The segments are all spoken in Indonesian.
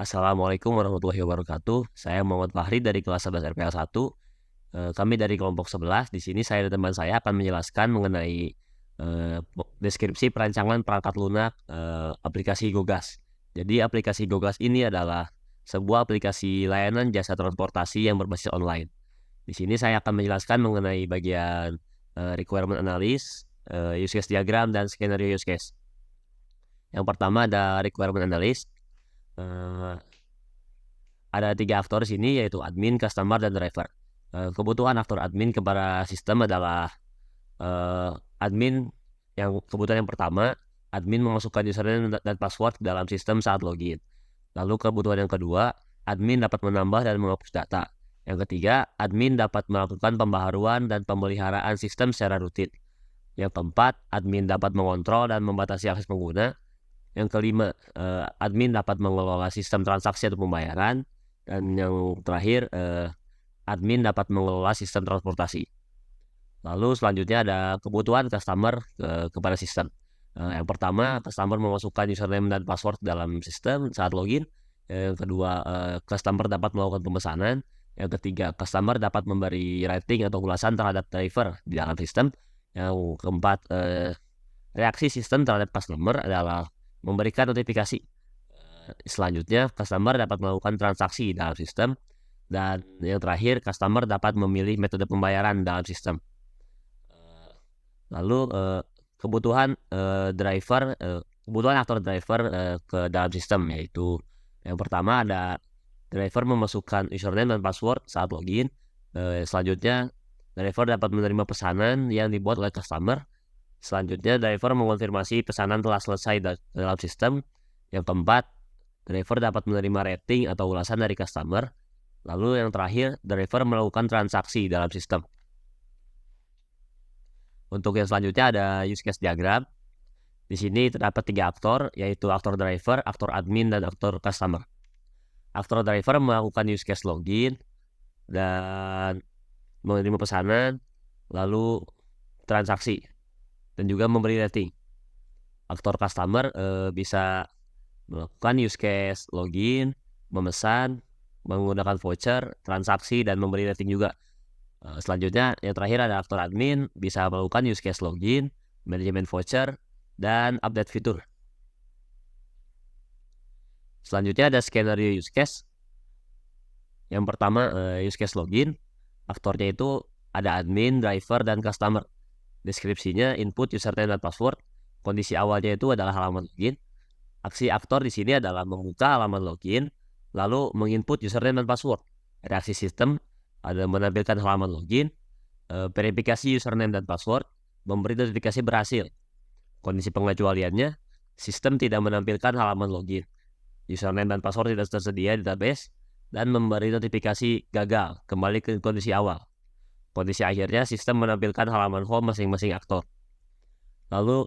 Assalamualaikum warahmatullahi wabarakatuh. Saya Muhammad Fahri dari kelas 11 RPL 1. Kami dari kelompok 11. Di sini saya dan teman saya akan menjelaskan mengenai deskripsi perancangan perangkat lunak aplikasi GoGas. Jadi aplikasi GoGas ini adalah sebuah aplikasi layanan jasa transportasi yang berbasis online. Di sini saya akan menjelaskan mengenai bagian requirement analysis, use case diagram, dan skenario use case. Yang pertama ada requirement analysis. Ada 3 aktor di sini, yaitu admin, customer, dan driver. Kebutuhan aktor admin kepada sistem adalah admin. Yang kebutuhan yang pertama, admin memasukkan username dan password dalam sistem saat login. Lalu kebutuhan yang kedua, admin dapat menambah dan menghapus data. Yang ketiga, admin dapat melakukan pembaharuan dan pemeliharaan sistem secara rutin. Yang keempat, admin dapat mengontrol dan membatasi akses pengguna. Yang kelima, admin dapat mengelola sistem transaksi atau pembayaran. Dan yang terakhir, admin dapat mengelola sistem transportasi. Lalu selanjutnya ada kebutuhan customer kepada sistem. Yang pertama, customer memasukkan username dan password dalam sistem saat login. Yang kedua, customer dapat melakukan pemesanan. Yang ketiga, customer dapat memberi rating atau ulasan terhadap driver di dalam sistem. Yang keempat, reaksi sistem terhadap customer adalah memberikan notifikasi. Selanjutnya, customer dapat melakukan transaksi dalam sistem. Dan yang terakhir, customer dapat memilih metode pembayaran dalam sistem. Lalu kebutuhan kebutuhan aktor driver ke dalam sistem, yaitu yang pertama ada driver memasukkan username dan password saat login. Selanjutnya, driver dapat menerima pesanan yang dibuat oleh customer. Selanjutnya, driver mengonfirmasi pesanan telah selesai dalam sistem. Yang keempat, driver dapat menerima rating atau ulasan dari customer. Lalu yang terakhir, driver melakukan transaksi dalam sistem. Untuk yang selanjutnya ada use case diagram. Di sini terdapat 3 aktor, yaitu aktor driver, aktor admin, dan aktor customer. Aktor driver melakukan use case login dan menerima pesanan, lalu transaksi, dan juga memberi rating. Aktor customer bisa melakukan use case login, memesan, menggunakan voucher, transaksi, dan memberi rating juga. Selanjutnya yang terakhir ada aktor admin, bisa melakukan use case login, manajemen voucher, dan update fitur. Selanjutnya ada skenario use case. Yang pertama, use case login. Aktornya itu ada admin, driver, dan customer. Deskripsinya input username dan password. Kondisi awalnya itu adalah halaman login. Aksi aktor di sini adalah membuka halaman login, lalu menginput username dan password. Reaksi sistem ada menampilkan halaman login, verifikasi username dan password, memberi notifikasi berhasil. Kondisi pengecualiannya, sistem tidak menampilkan halaman login, username dan password tidak tersedia di database, dan memberi notifikasi gagal, kembali ke kondisi awal. Kondisi akhirnya, sistem menampilkan halaman home masing-masing aktor. Lalu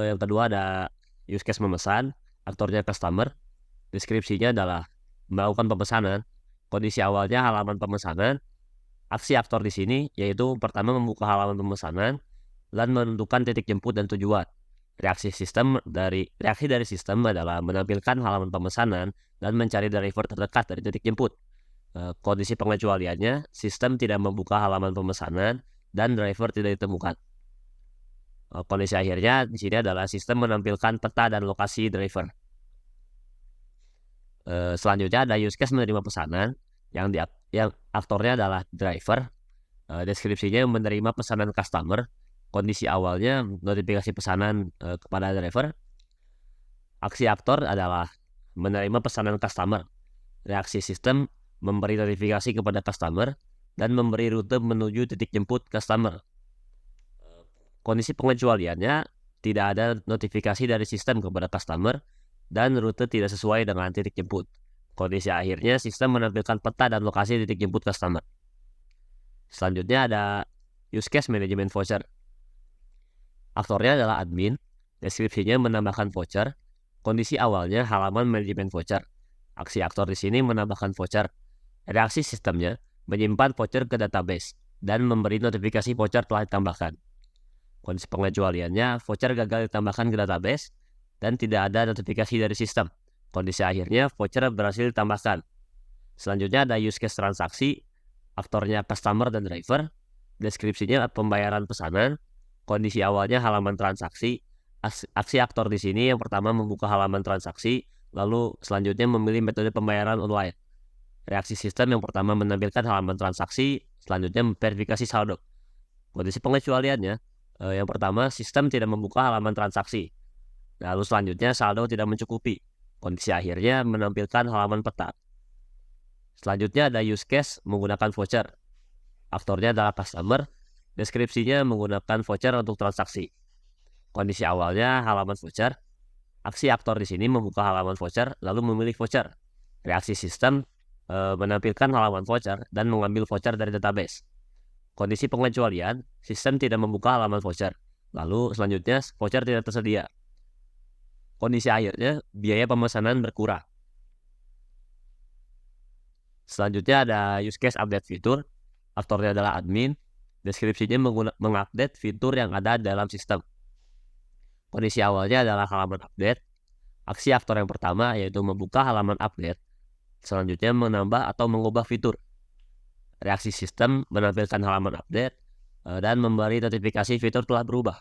yang kedua ada use case memesan. Aktornya customer. Deskripsinya adalah melakukan pemesanan. Kondisi awalnya halaman pemesanan. Aksi aktor di sini yaitu pertama membuka halaman pemesanan dan menentukan titik jemput dan tujuan. Reaksi dari sistem adalah menampilkan halaman pemesanan dan mencari driver terdekat dari titik jemput. Kondisi pengecualiannya, sistem tidak membuka halaman pemesanan dan driver tidak ditemukan. Kondisi akhirnya di sini adalah sistem menampilkan peta dan lokasi driver. Selanjutnya ada use case menerima pesanan yang aktornya adalah driver. Deskripsinya menerima pesanan customer. Kondisi awalnya notifikasi pesanan kepada driver. Aksi aktor adalah menerima pesanan customer. Reaksi sistem memberi notifikasi kepada customer dan memberi rute menuju titik jemput customer. Kondisi pengecualiannya, tidak ada notifikasi dari sistem kepada customer dan rute tidak sesuai dengan titik jemput. Kondisi akhirnya, sistem menampilkan peta dan lokasi titik jemput customer. Selanjutnya ada use case manajemen voucher. Aktornya adalah admin. Deskripsinya menambahkan voucher. Kondisi awalnya halaman manajemen voucher. Aksi aktor di sini menambahkan voucher. Reaksi sistemnya menyimpan voucher ke database dan memberi notifikasi voucher telah ditambahkan. Kondisi pengecualiannya, voucher gagal ditambahkan ke database dan tidak ada notifikasi dari sistem. Kondisi akhirnya voucher berhasil ditambahkan. Selanjutnya ada use case transaksi, aktornya customer dan driver, deskripsinya pembayaran pesanan, kondisi awalnya halaman transaksi, aksi aktor di sini yang pertama membuka halaman transaksi, lalu selanjutnya memilih metode pembayaran online. Reaksi sistem yang pertama menampilkan halaman transaksi, selanjutnya verifikasi saldo. Kondisi pengecualiannya, yang pertama sistem tidak membuka halaman transaksi, lalu selanjutnya saldo tidak mencukupi. Kondisi akhirnya menampilkan halaman peta. Selanjutnya ada use case menggunakan voucher. Aktornya adalah customer, deskripsinya menggunakan voucher untuk transaksi. Kondisi awalnya halaman voucher, aksi aktor di sini membuka halaman voucher lalu memilih voucher. Reaksi sistem menampilkan halaman voucher dan mengambil voucher dari database. Kondisi pengecualian, sistem tidak membuka halaman voucher, lalu selanjutnya voucher tidak tersedia. Kondisi akhirnya biaya pemesanan berkurang. Selanjutnya ada use case update fitur, aktornya adalah admin, deskripsinya mengupdate fitur yang ada dalam sistem. Kondisi awalnya adalah halaman update, aksi aktor yang pertama yaitu membuka halaman update, selanjutnya menambah atau mengubah fitur. Reaksi sistem menampilkan halaman update dan memberi notifikasi fitur telah berubah.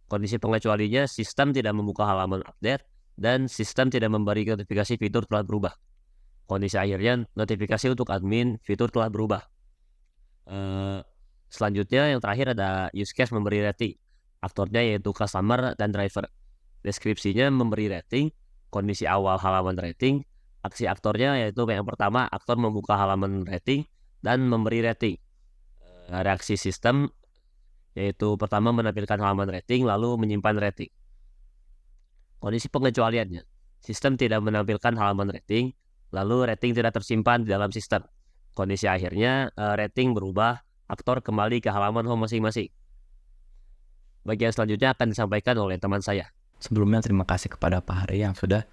Kondisi pengecualiannya, sistem tidak membuka halaman update dan sistem tidak memberi notifikasi fitur telah berubah. Kondisi akhirnya, notifikasi untuk admin, fitur telah berubah. Selanjutnya yang terakhir ada use case memberi rating. Aktornya yaitu customer dan driver. Deskripsinya memberi rating, kondisi awal halaman rating, aksi aktornya yaitu yang pertama aktor membuka halaman rating dan memberi rating. Reaksi sistem yaitu pertama menampilkan halaman rating lalu menyimpan rating. Kondisi pengecualiannya, sistem tidak menampilkan halaman rating, lalu rating tidak tersimpan di dalam sistem. Kondisi akhirnya rating berubah, aktor kembali ke halaman home masing-masing. Bagian selanjutnya akan disampaikan oleh teman saya. Sebelumnya terima kasih kepada Pak Hari yang sudah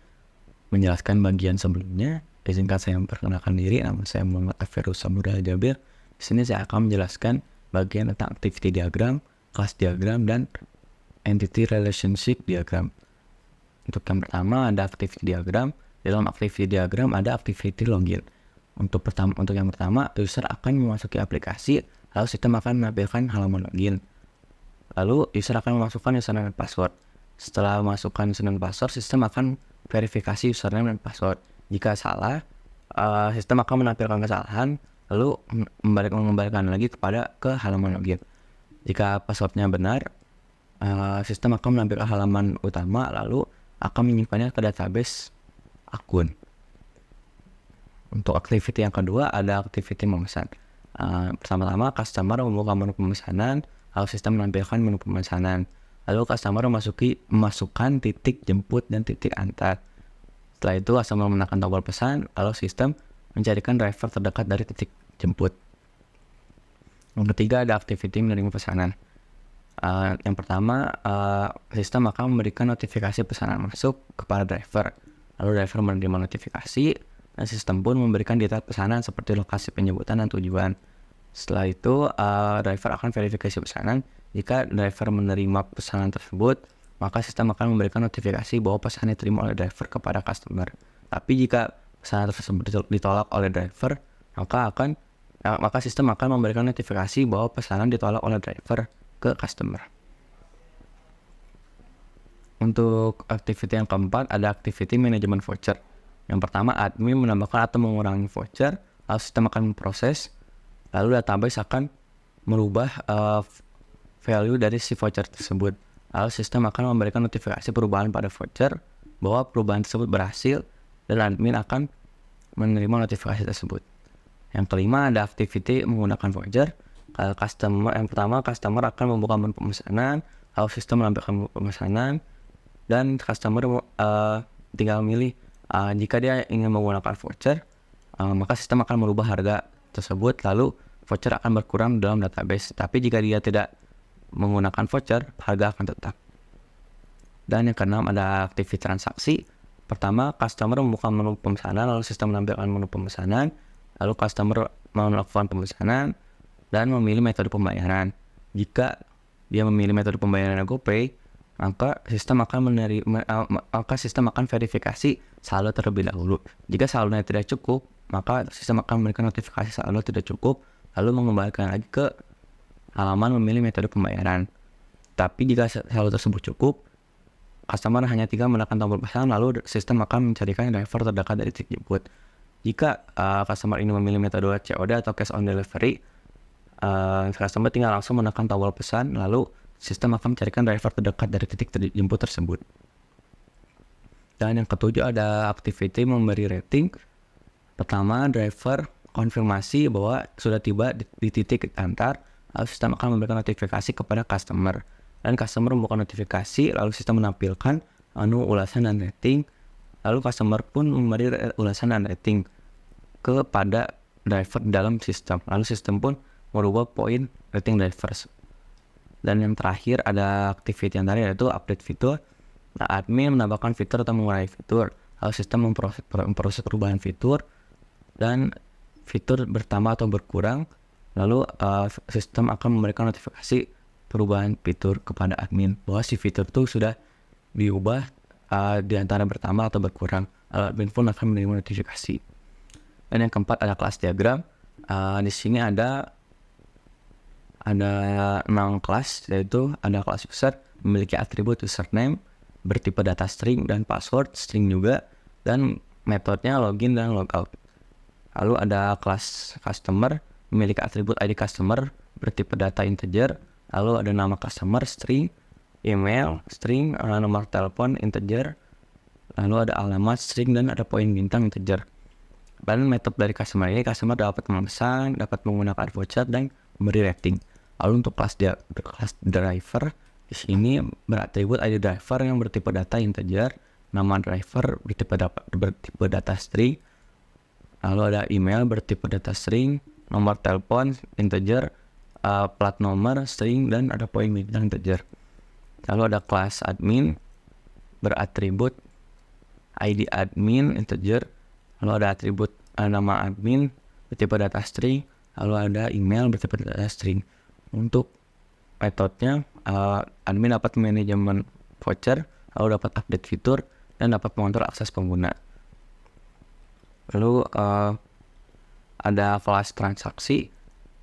menjelaskan bagian sebelumnya. Izinkan saya memperkenalkan diri, nama saya Muhammad Aferus Samudra Jabir. Di sini saya akan menjelaskan bagian tentang activity diagram, class diagram, dan entity relationship diagram. Untuk yang pertama ada activity diagram. Dalam activity diagram ada activity login. Untuk yang pertama, user akan memasuki aplikasi, lalu sistem akan menampilkan halaman login. Lalu user akan memasukkan username dan password. Setelah memasukkan username dan password, sistem akan verifikasi username dan password. Jika salah, sistem akan menampilkan kesalahan, lalu mengembalikan lagi ke halaman login. Jika passwordnya benar, sistem akan menampilkan halaman utama, lalu akan menyimpannya ke database akun. Untuk activity yang kedua ada activity memesan. Pertama-tama customer membuka menu pemesanan, lalu sistem menampilkan menu pemesanan. Lalu customer memasukkan titik jemput dan titik antar. Setelah itu customer menekan tombol pesan, lalu sistem mencarikan driver terdekat dari titik jemput. Yang ketiga ada activity menerima pesanan. Yang pertama, sistem akan memberikan notifikasi pesanan masuk kepada driver. Lalu driver menerima notifikasi dan sistem pun memberikan detail pesanan seperti lokasi penyebutan dan tujuan. Setelah itu, driver akan verifikasi pesanan. Jika driver menerima pesanan tersebut, maka sistem akan memberikan notifikasi bahwa pesanan diterima oleh driver kepada customer. Tapi jika pesanan tersebut ditolak oleh driver, maka sistem akan memberikan notifikasi bahwa pesanan ditolak oleh driver ke customer. Untuk activity yang keempat ada activity manajemen voucher. Yang pertama, admin menambahkan atau mengurangi voucher, lalu sistem akan memproses, lalu database akan merubah value dari si voucher tersebut. Lalu sistem akan memberikan notifikasi perubahan pada voucher bahwa perubahan tersebut berhasil dan admin akan menerima notifikasi tersebut. Yang kelima ada activity menggunakan voucher. Yang pertama, customer akan membuka menu pemesanan, lalu sistem menampilkan menu pemesanan, dan customer tinggal memilih jika dia ingin menggunakan voucher, maka sistem akan merubah harga tersebut, lalu voucher akan berkurang dalam database. Tapi jika dia tidak menggunakan voucher, harga akan tetap. Dan yang keenam ada activity transaksi. Pertama, customer membuka menu pemesanan, lalu sistem menampilkan menu pemesanan, lalu customer melakukan pemesanan dan memilih metode pembayaran. Jika dia memilih metode pembayaran GoPay, maka sistem akan verifikasi saldo terlebih dahulu. Jika saldonya tidak cukup, maka sistem akan memberikan notifikasi saldo tidak cukup, lalu mengembalikan lagi ke halaman memilih metode pembayaran. Tapi jika saldo tersebut cukup, customer hanya tinggal menekan tombol pesan, lalu sistem akan mencarikan driver terdekat dari titik jemput. Jika customer ini memilih metode COD atau cash on delivery, customer tinggal langsung menekan tombol pesan, lalu sistem akan mencarikan driver terdekat dari titik jemput tersebut. Dan yang ketujuh ada activity memberi rating. Pertama, driver konfirmasi bahwa sudah tiba di titik antar, lalu sistem akan memberikan notifikasi kepada customer. Dan customer membuka notifikasi, lalu sistem menampilkan ulasan dan rating. Lalu customer pun memberi ulasan dan rating kepada driver dalam sistem. Lalu sistem pun merubah poin rating drivers. Dan yang terakhir ada activity yang terakhir yaitu update fitur. Nah, admin menambahkan fitur atau mengurangi fitur. Lalu sistem memproses perubahan fitur dan fitur bertambah atau berkurang. Lalu sistem akan memberikan notifikasi perubahan fitur kepada admin bahwa si fitur itu sudah diubah di antara bertambah atau berkurang. Admin pun akan menerima notifikasi. Dan yang keempat ada kelas diagram. Di sini ada 6 kelas, yaitu ada kelas user memiliki atribut username bertipe data string dan password string juga, dan metodenya login dan logout. Lalu ada kelas customer memiliki atribut ID customer bertipe data integer, lalu ada nama customer string, email string, nomor telepon integer, lalu ada alamat string, dan ada poin bintang integer. Dan metode dari customer ini, customer dapat memesan, dapat menggunakan voucher, dan memberi rating. Lalu untuk kelas driver, di sini beratribut ID driver yang bertipe data integer, nama driver bertipe data string, lalu ada email bertipe data string, nomor telepon integer, plat nomor string, dan ada poin bintang integer. Lalu ada kelas admin beratribut ID admin integer, lalu ada atribut nama admin bertipe data string, lalu ada email bertipe data string. Untuk metodenya, admin dapat manajemen voucher, lalu dapat update fitur, dan dapat mengontrol akses pengguna. Lalu ada kelas transaksi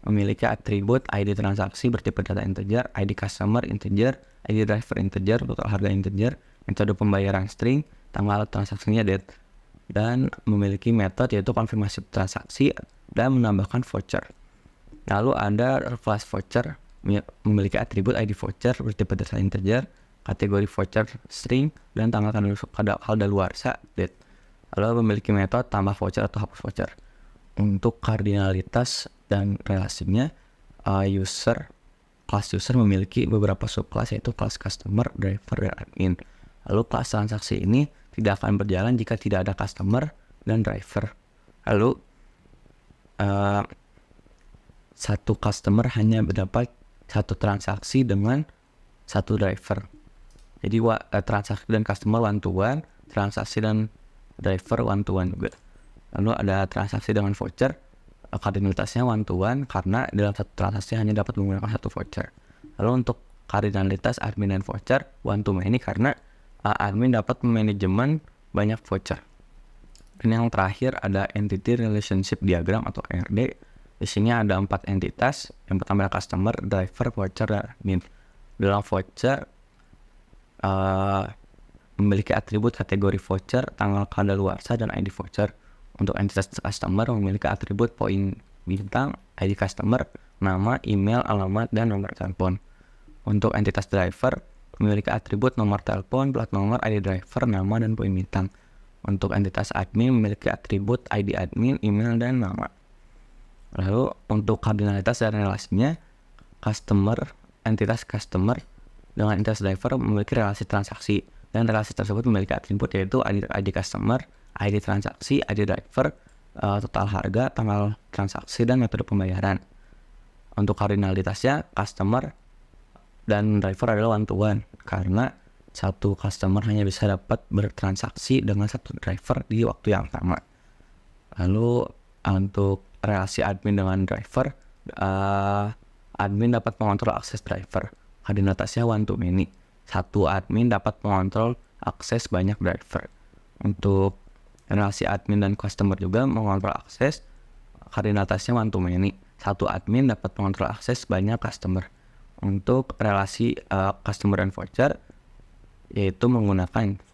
memiliki atribut ID transaksi bertipe data integer, ID customer integer, ID driver integer, total harga integer, metode pembayaran string, tanggal transaksinya date, dan memiliki metode yaitu konfirmasi transaksi dan menambahkan voucher. Lalu ada kelas voucher memiliki atribut ID voucher bertipe data integer, kategori voucher string, dan tanggal kadaluarsa date. Lalu memiliki metode tambah voucher atau hapus voucher. Untuk kardinalitas dan relasinya, kelas user memiliki beberapa subkelas yaitu kelas customer, driver, dan admin. Lalu kelas transaksi ini tidak akan berjalan jika tidak ada customer dan driver. Lalu satu customer hanya mendapat satu transaksi dengan satu driver. Jadi transaksi dan customer one to one, transaksi dan driver one to one juga. Lalu ada transaksi dengan voucher, kardinalitasnya one to one karena dalam satu transaksi hanya dapat menggunakan satu voucher. Lalu untuk kardinalitas admin dan voucher one to many karena admin dapat manajemen banyak voucher. Dan yang terakhir ada entity relationship diagram atau ERD. Di sini ada 4 entitas. Yang pertama ada customer, driver, voucher, dan admin. Dalam voucher memiliki atribut kategori voucher, tanggal kadaluarsa, dan ID voucher. Untuk entitas customer memiliki atribut poin bintang, ID customer, nama, email, alamat, dan nomor telepon. Untuk entitas driver memiliki atribut nomor telepon, plat nomor, ID driver, nama, dan poin bintang. Untuk entitas admin memiliki atribut ID admin, email, dan nama. Lalu untuk kardinalitas dan relasinya, entitas customer dengan entitas driver memiliki relasi transaksi, dan relasi tersebut memiliki atribut yaitu ID customer, ID transaksi, ID driver, total harga, tanggal transaksi, dan metode pembayaran. Untuk kardinalitasnya, customer dan driver adalah one to one karena satu customer hanya bisa dapat bertransaksi dengan satu driver di waktu yang sama. Lalu untuk relasi admin dengan driver, admin dapat mengontrol akses driver. Kardinalitasnya one to many. satu admin dapat mengontrol akses banyak driver. Untuk relasi admin dan customer juga mengontrol akses, koordinatasnya one to many. Satu admin dapat mengontrol akses banyak customer. Untuk relasi customer and voucher, yaitu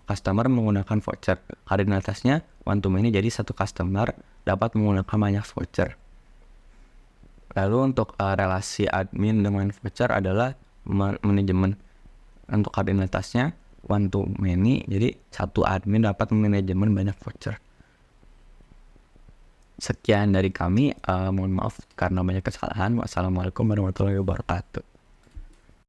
customer menggunakan voucher. Koordinatasnya one to many, jadi satu customer dapat menggunakan banyak voucher. Lalu untuk relasi admin dengan voucher adalah manajemen. Untuk koordinatasnya one to many, jadi satu admin dapat manajemen banyak voucher. Sekian dari kami, mohon maaf karena banyak kesalahan. Wassalamualaikum warahmatullahi wabarakatuh.